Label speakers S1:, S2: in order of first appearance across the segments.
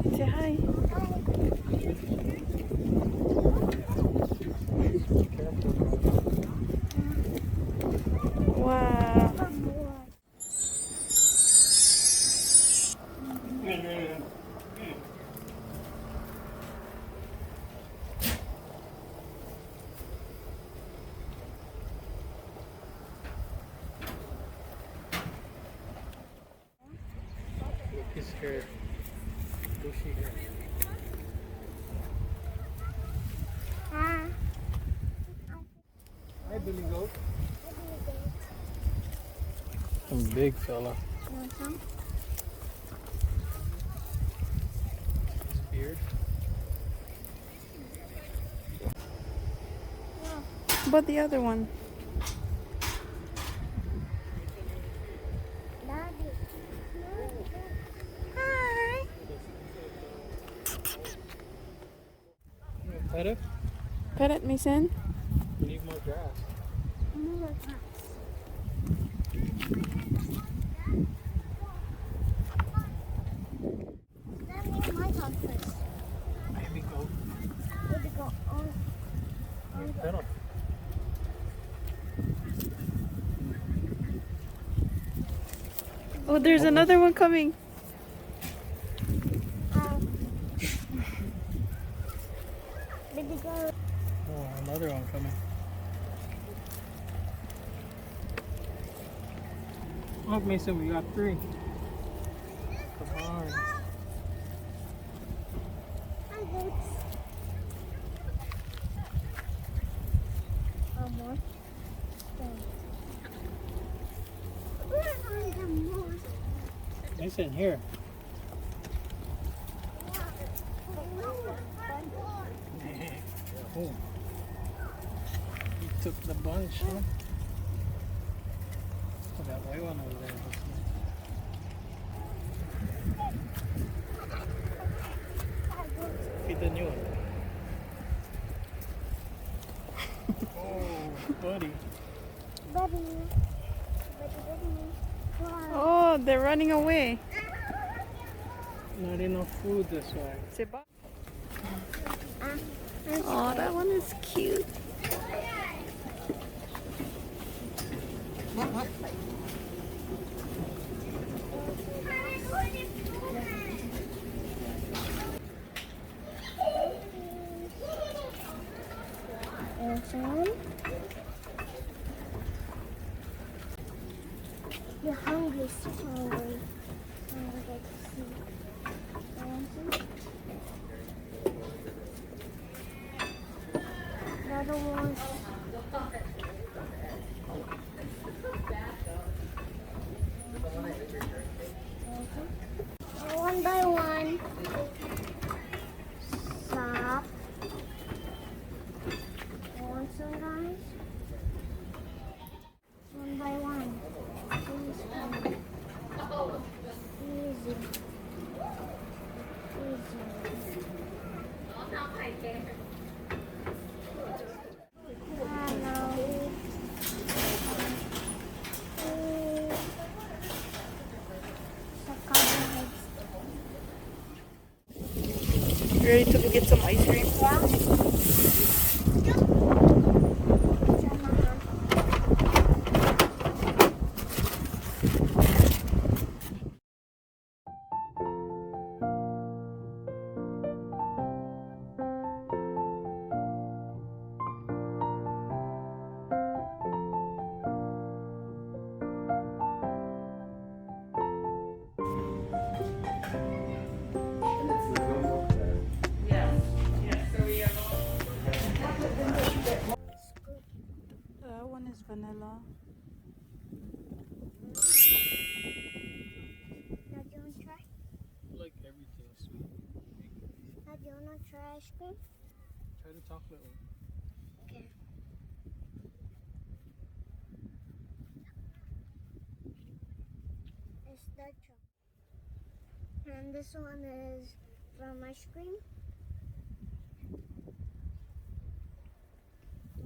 S1: Say hi. Wow.
S2: Look, his hair. Bushy hair. Hi, Billy Goat. Some big fella. His beard.
S1: But the other one. Hi.
S2: Pet it?
S1: Pet it, Mason.
S2: You need more grass. Baby goat. Pet him.
S1: Oh, there's another one coming.
S2: Oh, another one coming. Look, Mason, we got 3. Come on. Mason, here. Oh. You took the bunch, huh? Oh, that white one over there. Feed the new one. Oh, buddy.
S1: Oh, they're running away.
S2: Not enough food this way.
S1: Say bye. Oh, that one is cute.
S3: You're hungry, so hungry. I'm gonna get to see. Another one. One by one. Stop. Want some, guys? One by one. Please come. Easy. Easy.
S1: You ready to go get some ice cream? That one is vanilla.
S3: Now, do you want to try?
S2: I like everything sweet.
S3: Now, do you want to try ice cream?
S2: Try the chocolate one.
S3: Okay. It's dark chocolate. And this one is from ice cream.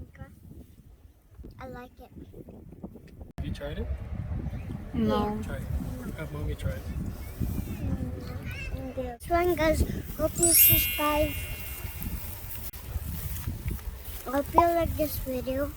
S3: Okay. I like it.
S2: Have you tried it?
S1: No.
S2: Try it. Have mommy try it.
S3: This one, guys. Hope you subscribe. Hope you like this video.